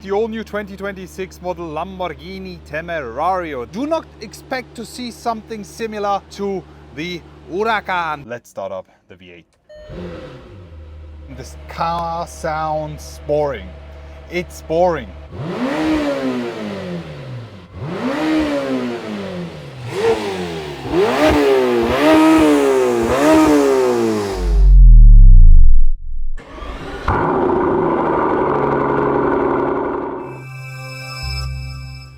the all-new 2026 model Lamborghini Temerario. Do not expect to see something similar to the Huracan. Let's start up the V8. This car sounds boring. It's boring.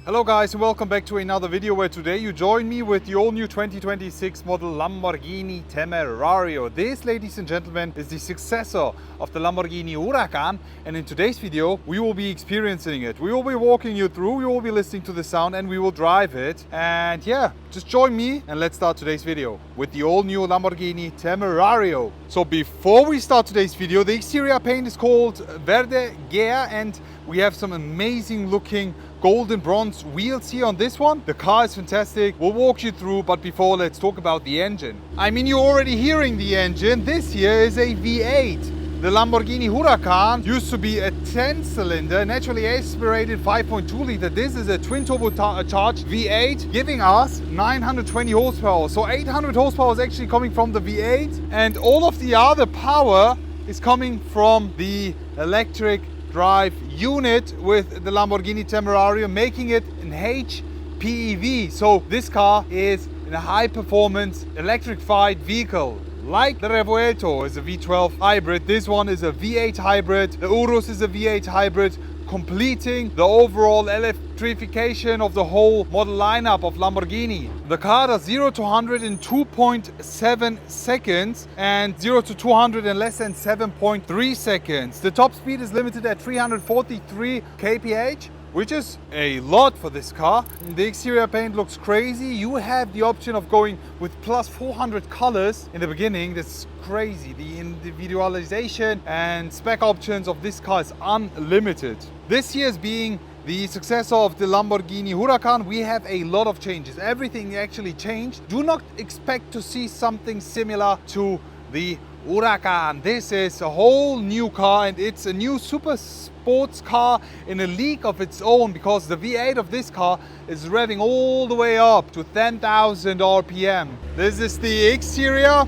Hello guys, and welcome back to another video where today you join me with the all-new 2026 model Lamborghini Temerario. This, ladies and gentlemen, is the successor of the Lamborghini Huracan, and in today's video we will be experiencing it. We will be walking you through, we will be listening to the sound, and we will drive it. And yeah, just join me and let's start today's video with the all-new Lamborghini Temerario. So before we start today's video, the exterior paint is called Verde Gea, and we have some amazing looking golden bronze wheels here on this one. The car is fantastic. We'll walk you through, but before, let's talk about the engine. I mean, you're already hearing the engine. This here is a V8. The Lamborghini Huracan used to be a 10-cylinder, naturally aspirated 5.2 liter. This is a twin turbocharged V8, giving us 920 horsepower. So 800 horsepower is actually coming from the V8, and all of the other power is coming from the electric drive unit with the Lamborghini Temerario, making it an HPV. So this car is a high performance electrified vehicle. Like the Revuelto is a V12 hybrid, this one is a V8 hybrid, the Urus is a V8 hybrid, completing the overall electrification of the whole model lineup of Lamborghini. The car does 0 to 100 in 2.7 seconds and 0 to 200 in less than 7.3 seconds. The top speed is limited at 343 kph, which is a lot for this car. The exterior paint looks crazy. You have the option of going with plus 400 colors in the beginning. That's crazy. The individualization and spec options of this car is unlimited. This year is being the successor of the Lamborghini Huracan. We have a lot of changes. Everything actually changed. Do not expect to see something similar to the Huracan. This is a whole new car, and it's a new super sports car in a league of its own, because the V8 of this car is revving all the way up to 10,000 RPM. This is the exterior.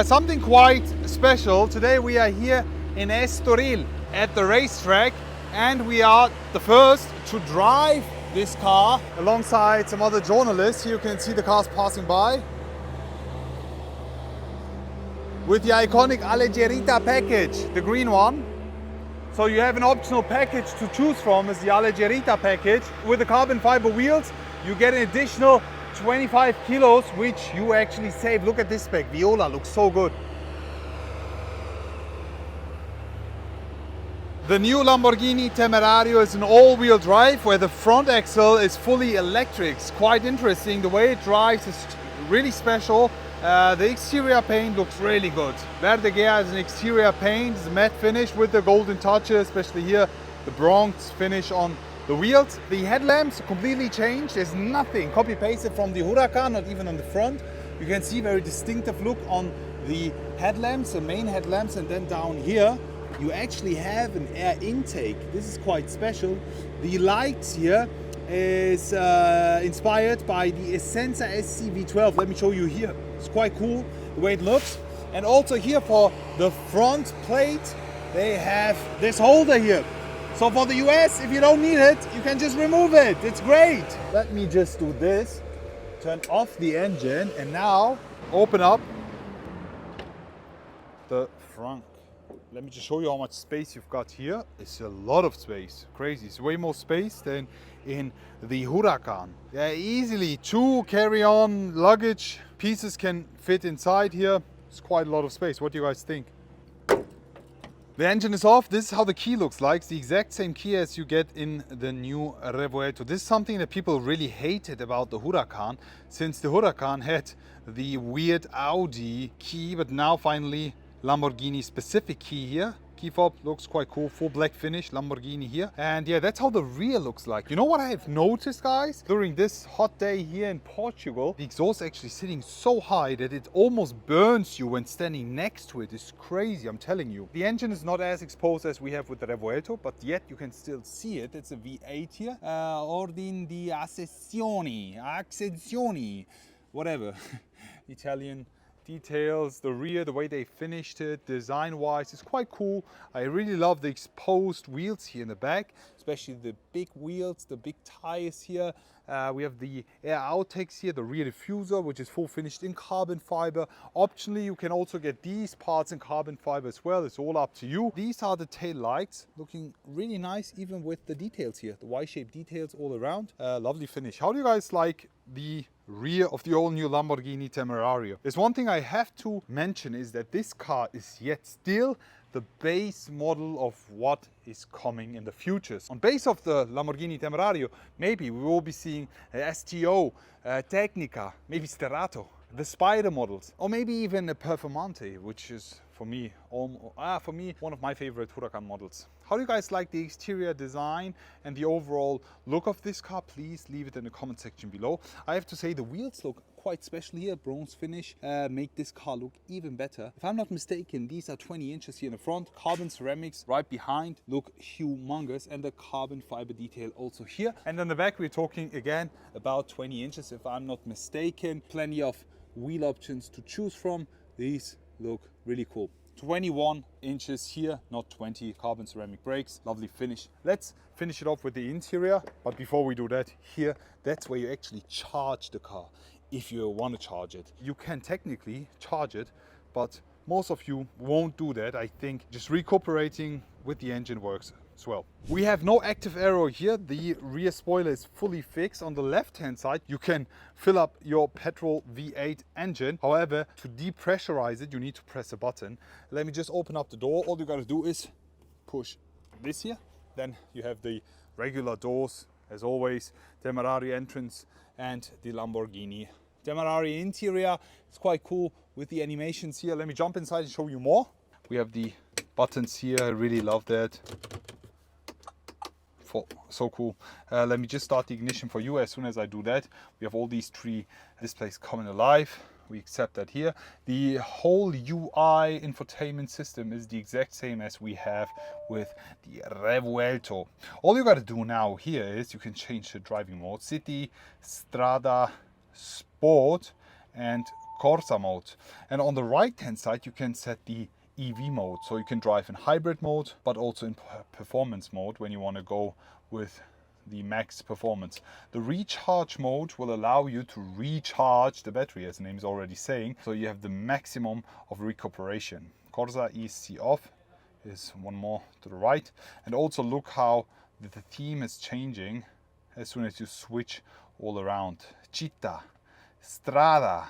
Something quite special. Today we are here in Estoril at the racetrack, and we are the first to drive this car alongside some other journalists. Here you can see the cars passing by with the iconic Allegerita package, the green one. So you have an optional package to choose from, is the Allegerita package. With the carbon fiber wheels, you get an additional 25 kilos, which you actually save. Look at this spec, Viola looks so good. The new Lamborghini Temerario is an all-wheel drive where the front axle is fully electric. It's quite interesting. The way it drives is really special. The exterior paint looks really good. Verde Gea is an exterior paint. It's a matte finish with the golden touches, especially here, the bronze finish on the wheels. The headlamps are completely changed. There's nothing copy-pasted from the Huracan, not even on the front. You can see very distinctive look on the headlamps, the main headlamps, and then down here you actually have an air intake. This is quite special. The lights here is inspired by the Essenza SC V12. Let me show you here. It's quite cool the way it looks. And also here for the front plate, they have this holder here. So for the US, if you don't need it, you can just remove it. It's great. Let me just do this. Turn off the engine and now open up the front. Let me just show you how much space you've got here. It's a lot of space. Crazy. It's way more space than in the Huracan. Yeah, easily 2 carry-on luggage pieces can fit inside here. It's quite a lot of space. What do you guys think? The engine is off. This is how the key looks like. It's the exact same key as you get in the new Revuelto. This is something that people really hated about the Huracan, since the Huracan had the weird Audi key, but now finally Lamborghini specific key here Key fob looks quite cool, full black finish, Lamborghini here. And yeah, that's how the rear looks like. You know what I have noticed, guys? During this hot day here in Portugal, the exhaust actually sitting so high that it almost burns you when standing next to it. It's crazy, I'm telling you. The engine is not as exposed as we have with the Revuelto, but yet you can still see it. It's a V8 here. Ordine di accensioni, whatever. Italian details, the rear, the way they finished it, design-wise, is quite cool. I really love the exposed wheels here in the back, especially the big wheels, the big tires here. We have the air outtakes here, the rear diffuser, which is full finished in carbon fiber. Optionally, you can also get these parts in carbon fiber as well. It's all up to you. These are the tail lights, looking really nice, even with the details here, the Y-shaped details all around. Lovely finish. How do you guys like the rear of the all-new Lamborghini Temerario? There's one thing I have to mention, is that this car is yet still the base model of what is coming in the futures. On base of the Lamborghini Temerario, maybe we will be seeing STO, Tecnica, maybe Sterato, the SPyder models, or maybe even a Performante, which is for me one of my favorite Huracan models. How do you guys like the exterior design and the overall look of this car? Please leave it in the comment section below. I have to say the wheels look quite special here, bronze finish, make this car look even better. If I'm not mistaken, these are 20 inches here in the front, carbon ceramics right behind, look humongous, and the carbon fiber detail also here. And on the back we're talking again about 20 inches if I'm not mistaken. Plenty of wheel options to choose from. These look really cool. 21 inches here, not 20, carbon ceramic brakes, lovely finish. Let's finish it off with the interior, but before we do that, here, that's where you actually charge the car. If you want to charge it, you can technically charge it, but most of you won't do that. I think just recuperating with the engine works as well. We have no active aero here. The rear spoiler is fully fixed. On the left hand side you can fill up your petrol V8 engine. However, to depressurize it you need to press a button. Let me just open up the door. All you gotta do is push this here, then you have the regular doors as always, Temerario entrance and the Lamborghini Temerario interior. It's quite cool with the animations here. Let me jump inside and show you more. We have the buttons here. I really love that. So cool. Let me just start the ignition for you. As soon as I do that, we have all these three displays coming alive. We accept that here. The whole UI infotainment system is the exact same as we have with the Revuelto. All you got to do now here is you can change the driving mode: City, Strada, Sport and Corsa mode. And on the right hand side you can set the EV mode, so you can drive in hybrid mode but also in performance mode when you want to go with the max performance. The recharge mode will allow you to recharge the battery, as the name is already saying, so you have the maximum of recuperation. Corsa ESC off is one more to the right. And also look how the theme is changing as soon as you switch all around. Città, Strada,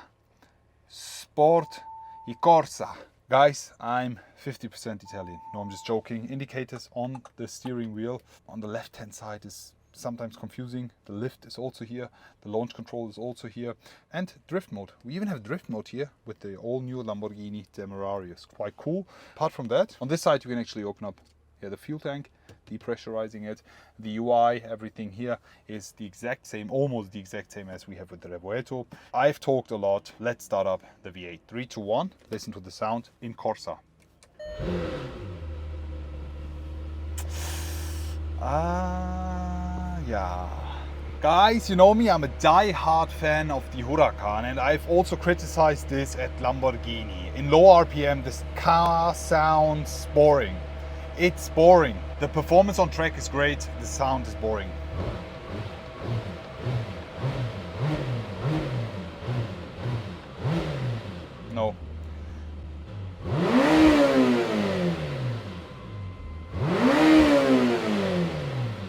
Sport e Corsa. Guys, I'm 50% Italian. No, I'm just joking. Indicators on the steering wheel on the left hand side is sometimes confusing. The lift is also here. The launch control is also here. And drift mode. We even have drift mode here with the all new Lamborghini Temerario. It's quite cool. Apart from that, on this side you can actually open up the fuel tank, depressurizing it. The UI, everything here is the exact same, almost the exact same as we have with the Revuelto. I've talked a lot. Let's start up the V8. 3, 2, 1. Listen to the sound in Corsa. Yeah. Guys, you know me, I'm a die-hard fan of the Huracan, and I've also criticized this at Lamborghini. In low RPM, this car sounds boring. It's boring. The performance on track is great, the sound is boring. No.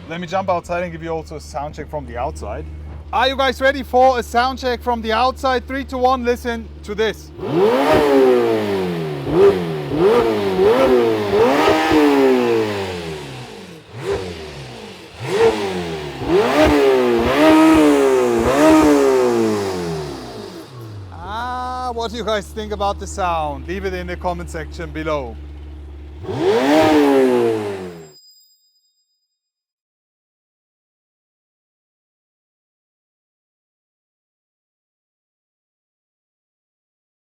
Let me jump outside and give you also a sound check from the outside. Are you guys ready for a sound check from the outside? 3, 2, 1, listen to this. What do you guys think about the sound? Leave it in the comment section below.